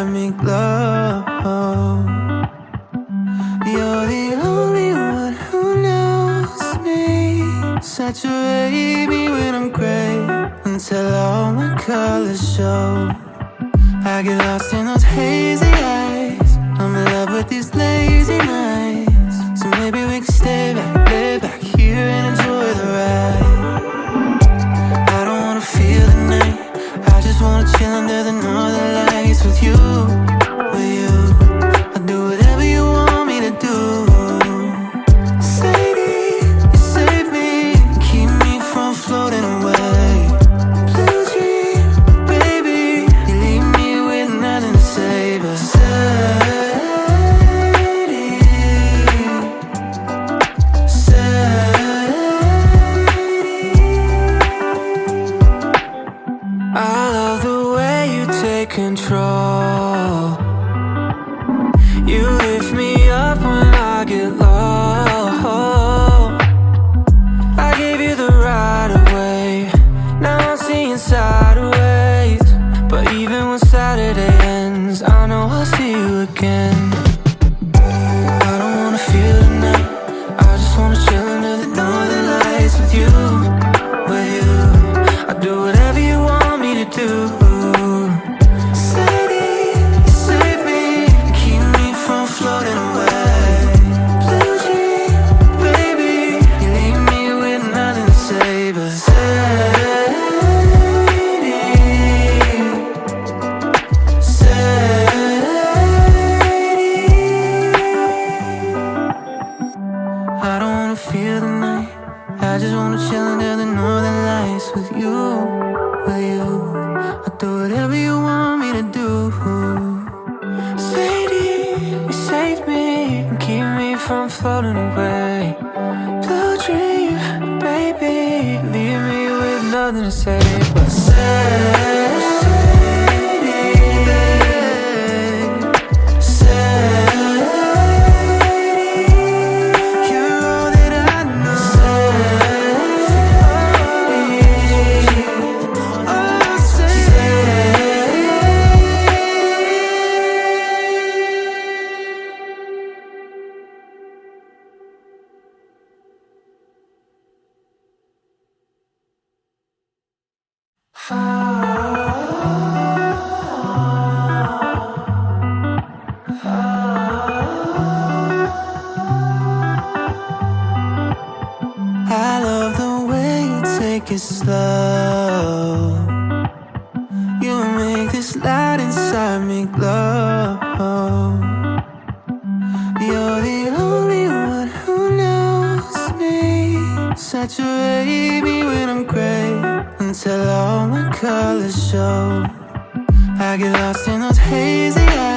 inside me glow. You're the only one who knows me. Saturate me when I'm gray until all my colors show. I get lost in those hazy eyes. I'm in love with these lazy nights. So maybe we can stay back, lay back here and enjoy the ride. I don't wanna feel the night. I just wanna chill under the northern lights with you, with you. I'll do whatever you want me to do. Sadie, you save me, keep me from floating away. Blue dream, baby, you leave me with nothing to say but Sadie, Sadie. I love the way you take control. You lift me up when I get low. I gave you the right of way. Now I'm seeing sideways. But even when Saturday ends, I know I'll see you again. I don't wanna feel the night. I just wanna chill under the northern lights with you, with you. I'll do whatever you want me to do. Sadie, you save me, keep me from floating away. Blue dream, baby, you leave me with nothing to say but Sadie, Sadie. I don't wanna feel the night. I just wanna chill under the northern lights with you, with you. I'll do whatever you want me to do. Sadie, you save me and keep me from floating away. Blue dream, baby, leave me with nothing to say but Sadie, Sadie. You're all that I know. Sadie, oh Sadie. I love the way you take it slow. You make this light inside me glow. You're the only one who knows me. Saturate me when I'm gray until all my colors show. I get lost in those hazy eyes.